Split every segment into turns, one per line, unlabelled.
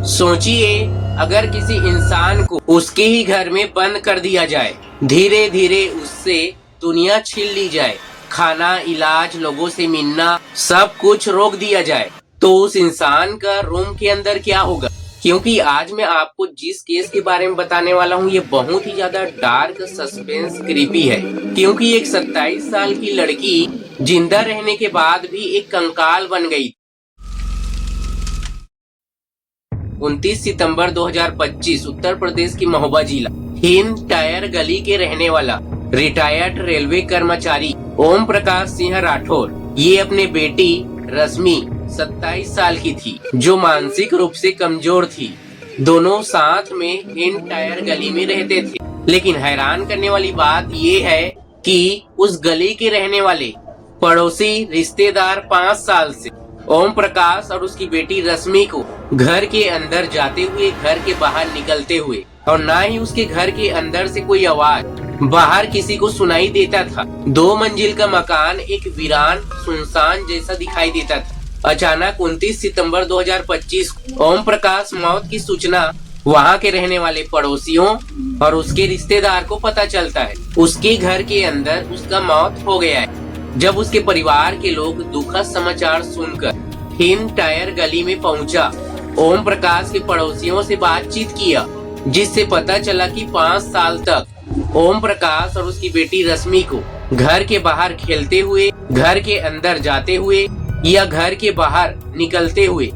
सोचिए, अगर किसी इंसान को उसके ही घर में बंद कर दिया जाए, धीरे धीरे उससे दुनिया छीन ली जाए, खाना, इलाज, लोगों से मिलना, सब कुछ रोक दिया जाए, तो उस इंसान का रूम के अंदर क्या होगा? क्योंकि आज मैं आपको जिस केस के बारे में बताने वाला हूँ, ये बहुत ही ज्यादा डार्क, सस्पेंस, क्रीपी है। क्योंकि एक 27 साल की लड़की जिंदा रहने के बाद भी एक कंकाल बन गई। 29 सितंबर 2025 उत्तर प्रदेश की महोबा जिला हिंद टायर गली के रहने वाला रिटायर्ड रेलवे कर्मचारी ओम प्रकाश सिंह राठौर, ये अपने बेटी रश्मि 27 साल की थी, जो मानसिक रूप से कमजोर थी। दोनों साथ में हिंद टायर गली में रहते थे। लेकिन हैरान करने वाली बात ये है कि उस गली के रहने वाले पड़ोसी रिश्तेदार 5 साल से ओम प्रकाश और उसकी बेटी रश्मि को घर के अंदर जाते हुए, घर के बाहर निकलते हुए, और ना ही उसके घर के अंदर से कोई आवाज बाहर किसी को सुनाई देता था। 2 मंजिल का मकान एक वीरान, सुनसान जैसा दिखाई देता था। अचानक 29 सितंबर 2025 ओम प्रकाश मौत की सूचना वहां के रहने वाले पड़ोसियों और उसके रिश्तेदार को पता चलता है। उसके घर के अंदर उसका मौत हो गया है। जब उसके परिवार के लोग दुखद समाचार सुनकर हिंद टायर गली में पहुंचा, ओम प्रकाश के पड़ोसियों से बातचीत किया, जिससे पता चला कि 5 साल तक ओम प्रकाश और उसकी बेटी रश्मि को घर के बाहर खेलते हुए, घर के अंदर जाते हुए या घर के बाहर निकलते हुए,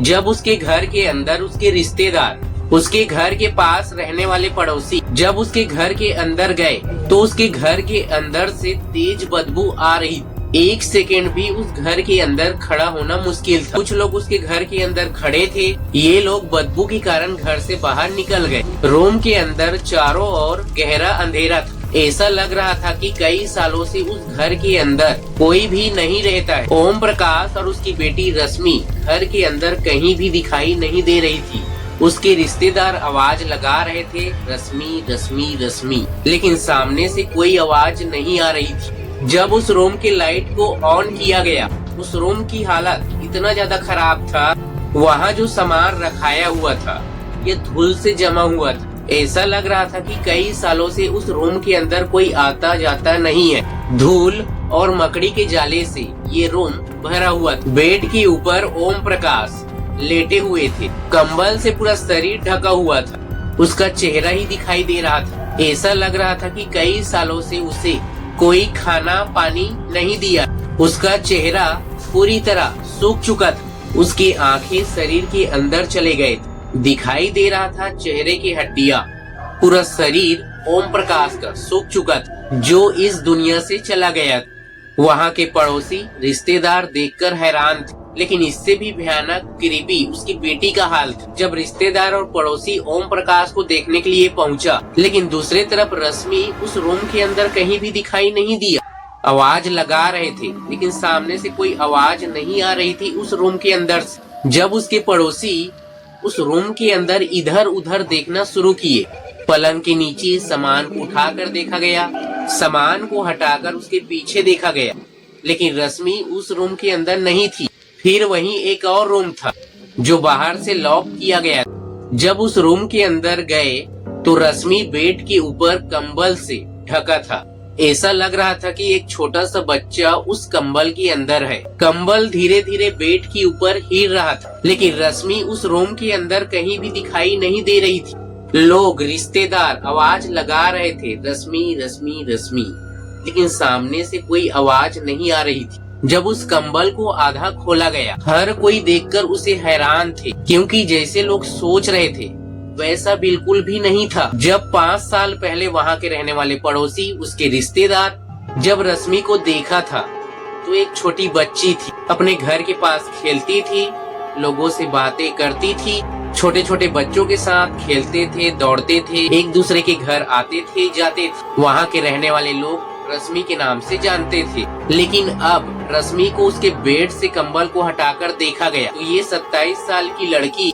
जब उसके घर के अंदर उसके रिश्तेदार, उसके घर के पास रहने वाले पड़ोसी जब उसके घर के अंदर गए, तो उसके घर के अंदर से तेज बदबू आ रही। 1 सेकेंड भी उस घर के अंदर खड़ा होना मुश्किल था। कुछ लोग उसके घर के अंदर खड़े थे, ये लोग बदबू के कारण घर से बाहर निकल गए। रूम के अंदर चारों ओर गहरा अंधेरा था। ऐसा लग रहा था कि कई सालों से उस घर के अंदर कोई भी नहीं रहता है। ओम प्रकाश और उसकी बेटी रश्मि घर के अंदर कहीं भी दिखाई नहीं दे रही थी। उसके रिश्तेदार आवाज लगा रहे थे, रश्मि रश्मि रश्मि, लेकिन सामने से कोई आवाज नहीं आ रही थी। जब उस रूम के लाइट को ऑन किया गया, उस रूम की हालत इतना ज्यादा खराब था, वहाँ जो सामान रखाया हुआ था ये धूल से जमा हुआ था। ऐसा लग रहा था कि कई सालों से उस रूम के अंदर कोई आता जाता नहीं है। धूल और मकड़ी के जाले से ये रूम भरा हुआ था। बेड के ऊपर ओम प्रकाश लेटे हुए थे। कंबल से पूरा शरीर ढका हुआ था। उसका चेहरा ही दिखाई दे रहा था। ऐसा लग रहा था कि कई सालों से उसे कोई खाना पानी नहीं दिया। उसका चेहरा पूरी तरह सूख चुका था। उसकी आंखें शरीर के अंदर चले गए थे। दिखाई दे रहा था चेहरे की हड्डियां। पूरा शरीर ओम प्रकाश का सूख चुका था, जो इस दुनिया से चला गया था। वहाँ के पड़ोसी रिश्तेदार देखकर हैरान थे। लेकिन इससे भी भयानक, क्रीपी उसकी बेटी का हाल था। जब रिश्तेदार और पड़ोसी ओम प्रकाश को देखने के लिए पहुंचा, लेकिन दूसरे तरफ रश्मि उस रूम के अंदर कहीं भी दिखाई नहीं दिया। आवाज लगा रहे थे, लेकिन सामने से कोई आवाज नहीं आ रही थी उस रूम के अंदर से। जब उसके पड़ोसी उस रूम के अंदर इधर उधर देखना शुरू किए, पलंग के नीचे सामान उठाकर देखा गया, सामान को हटाकर उसके पीछे देखा गया, लेकिन रश्मि उस रूम के अंदर नहीं थी। फिर वहीं एक और रूम था जो बाहर से लॉक किया गया। जब उस रूम के अंदर गए तो रश्मि बेड के ऊपर कंबल से ढका था। ऐसा लग रहा था कि एक छोटा सा बच्चा उस कंबल के अंदर है। कंबल धीरे धीरे बेड के ऊपर हिल रहा था, लेकिन रश्मि उस रूम के अंदर कहीं भी दिखाई नहीं दे रही थी। लोग, रिश्तेदार आवाज लगा रहे थे, रश्मि रश्मि रश्मि, लेकिन सामने से कोई आवाज नहीं आ रही थी। जब उस कंबल को आधा खोला गया, हर कोई देखकर उसे हैरान थे, क्योंकि जैसे लोग सोच रहे थे वैसा बिल्कुल भी नहीं था। जब 5 साल पहले वहाँ के रहने वाले पड़ोसी, उसके रिश्तेदार जब रश्मि को देखा था, तो एक छोटी बच्ची थी, अपने घर के पास खेलती थी, लोगों से बातें करती थी, छोटे छोटे बच्चों के साथ खेलते थे, दौड़ते थे, एक दूसरे के घर आते थे, जाते थे। वहाँ के रहने वाले लोग रश्मि के नाम से जानते थे। लेकिन अब रश्मि को उसके बेड से कंबल को हटाकर देखा गया, तो ये 27 साल की लड़की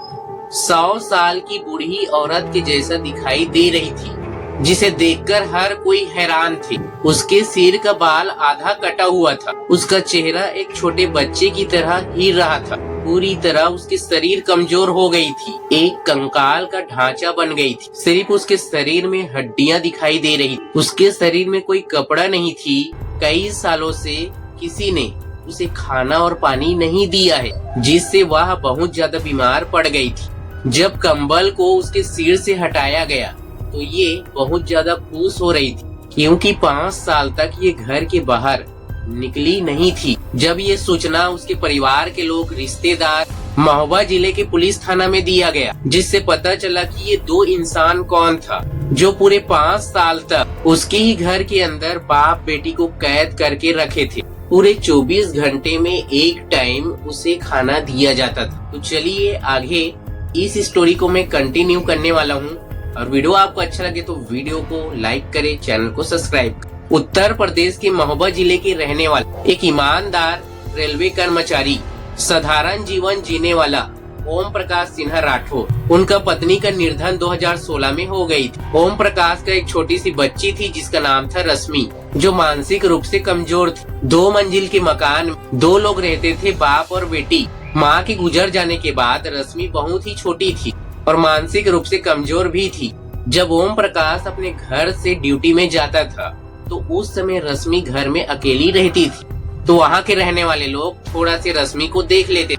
100 साल की बूढ़ी औरत के जैसा दिखाई दे रही थी, जिसे देखकर हर कोई हैरान थे। उसके सिर का बाल आधा कटा हुआ था। उसका चेहरा एक छोटे बच्चे की तरह हिल रहा था। पूरी तरह उसके शरीर कमजोर हो गई थी, एक कंकाल का ढांचा बन गई थी। सिर्फ उसके शरीर में हड्डियां दिखाई दे रही, उसके शरीर में कोई कपड़ा नहीं थी। कई सालों से किसी ने उसे खाना और पानी नहीं दिया है, जिससे वह बहुत ज्यादा बीमार पड़ गई थी। जब कंबल को उसके सिर से हटाया गया तो ये बहुत ज्यादा खुश हो रही थी, क्योंकि 5 साल तक ये घर के बाहर निकली नहीं थी। जब ये सूचना उसके परिवार के लोग, रिश्तेदार, महोबा जिले के पुलिस थाना में दिया गया, जिससे पता चला कि ये 2 इंसान कौन था जो पूरे 5 साल तक उसके ही घर के अंदर बाप बेटी को कैद करके रखे थे। पूरे 24 घंटे में एक टाइम उसे खाना दिया जाता था। तो चलिए आगे इस स्टोरी को मैं कंटिन्यू करने वाला हूँ, और वीडियो आपको अच्छा लगे तो वीडियो को लाइक करें, चैनल को सब्सक्राइब करें। उत्तर प्रदेश के महोबा जिले के रहने वाले एक ईमानदार रेलवे कर्मचारी, साधारण जीवन जीने वाला ओम प्रकाश सिन्हा राठौर, उनका पत्नी का निर्धन 2016 में हो गई थी। ओम प्रकाश का एक छोटी सी बच्ची थी जिसका नाम था रश्मि, जो मानसिक रूप से कमजोर थी। 2 मंजिल के मकान में 2 लोग रहते थे, बाप और बेटी। माँ के गुजर जाने के बाद रश्मि बहुत ही छोटी थी और मानसिक रूप से कमजोर भी थी। जब ओम प्रकाश अपने घर से ड्यूटी में जाता था तो उस समय रश्मि घर में अकेली रहती थी, तो वहाँ के रहने वाले लोग थोड़ा से रश्मि को देख लेते,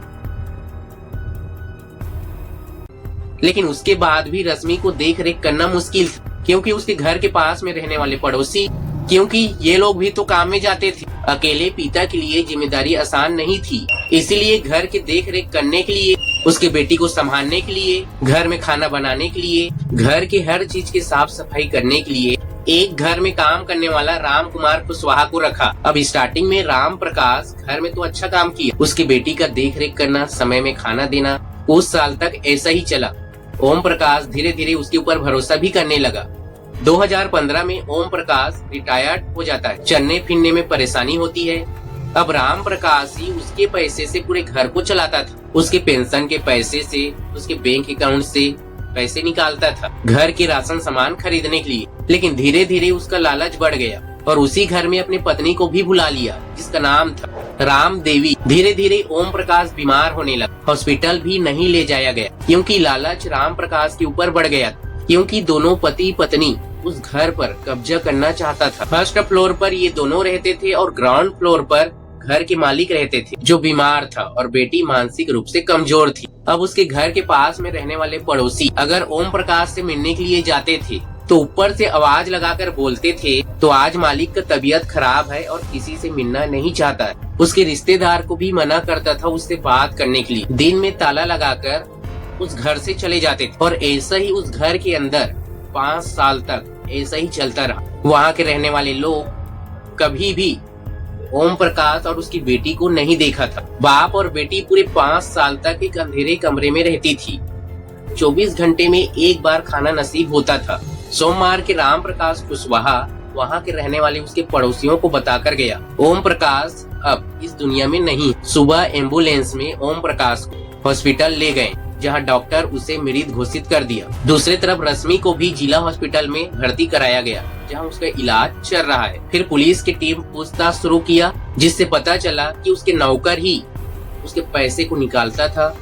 लेकिन उसके बाद भी रश्मि को देख रेख करना मुश्किल था, क्योंकि उसके घर के पास में रहने वाले पड़ोसी, क्योंकि ये लोग भी तो काम में जाते थे। अकेले पिता के लिए जिम्मेदारी आसान नहीं थी, इसीलिए घर के देख रेख करने के लिए, उसके बेटी को संभालने के लिए, घर में खाना बनाने के लिए, घर के हर चीज की साफ सफाई करने के लिए एक घर में काम करने वाला राम कुमार कुशवाहा को रखा। अब स्टार्टिंग में राम प्रकाश घर में तो अच्छा काम किया, उसकी बेटी का देख रेख करना, समय में खाना देना, कुछ साल तक ऐसा ही चला। ओम प्रकाश धीरे धीरे उसके ऊपर भरोसा भी करने लगा। 2015 में ओम प्रकाश रिटायर्ड हो जाता है। चलने फिरने में परेशानी होती है। अब राम प्रकाश ही उसके पैसे से पूरे घर को चलाता था, उसके पेंशन के पैसे से, उसके बैंक अकाउंट से पैसे निकालता था घर के राशन सामान खरीदने के लिए। लेकिन धीरे धीरे उसका लालच बढ़ गया और उसी घर में अपनी पत्नी को भी बुला लिया, जिसका नाम था राम देवी। धीरे धीरे ओम प्रकाश बीमार होने लगा। हॉस्पिटल भी नहीं ले जाया गया, क्योंकि लालच राम प्रकाश के ऊपर बढ़ गया, क्योंकि दोनों पति पत्नी उस घर पर कब्जा करना चाहता था। फर्स्ट फ्लोर पर ये दोनों रहते थे और ग्राउंड फ्लोर पर घर के मालिक रहते थे, जो बीमार था और बेटी मानसिक रूप से कमजोर थी। अब उसके घर के पास में रहने वाले पड़ोसी अगर ओम प्रकाश से मिलने के लिए जाते थे तो ऊपर से आवाज लगाकर बोलते थे, तो आज मालिक का तबीयत खराब है और किसी से मिलना नहीं चाहता है। उसके रिश्तेदार को भी मना करता था उससे बात करने के लिए। दिन में ताला लगाकर उस घर से चले जाते थे और ऐसा ही उस घर के अंदर 5 साल तक ऐसा ही चलता रहा। वहाँ के रहने वाले लोग कभी भी ओम प्रकाश और उसकी बेटी को नहीं देखा था। बाप और बेटी पूरे 5 साल तक एक अंधेरे कमरे में रहती थी। 24 घंटे में एक बार खाना नसीब होता था। सोमवार के राम प्रकाश कुशवाहा वहाँ के रहने वाले उसके पड़ोसियों को बताकर गया, ओम प्रकाश अब इस दुनिया में नहीं। सुबह एम्बुलेंस में ओम प्रकाश को हॉस्पिटल ले गए, जहां डॉक्टर उसे मृत घोषित कर दिया। दूसरी तरफ रश्मि को भी जिला हॉस्पिटल में भर्ती कराया गया, जहां उसका इलाज चल रहा है। फिर पुलिस की टीम पूछताछ शुरू किया, जिससे पता चला कि उसके नौकर ही उसके पैसे को निकालता था,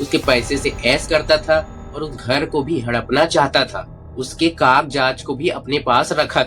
उसके पैसे से ऐश करता था और उस घर को भी हड़पना चाहता था। उसके कागजात को भी अपने पास रखा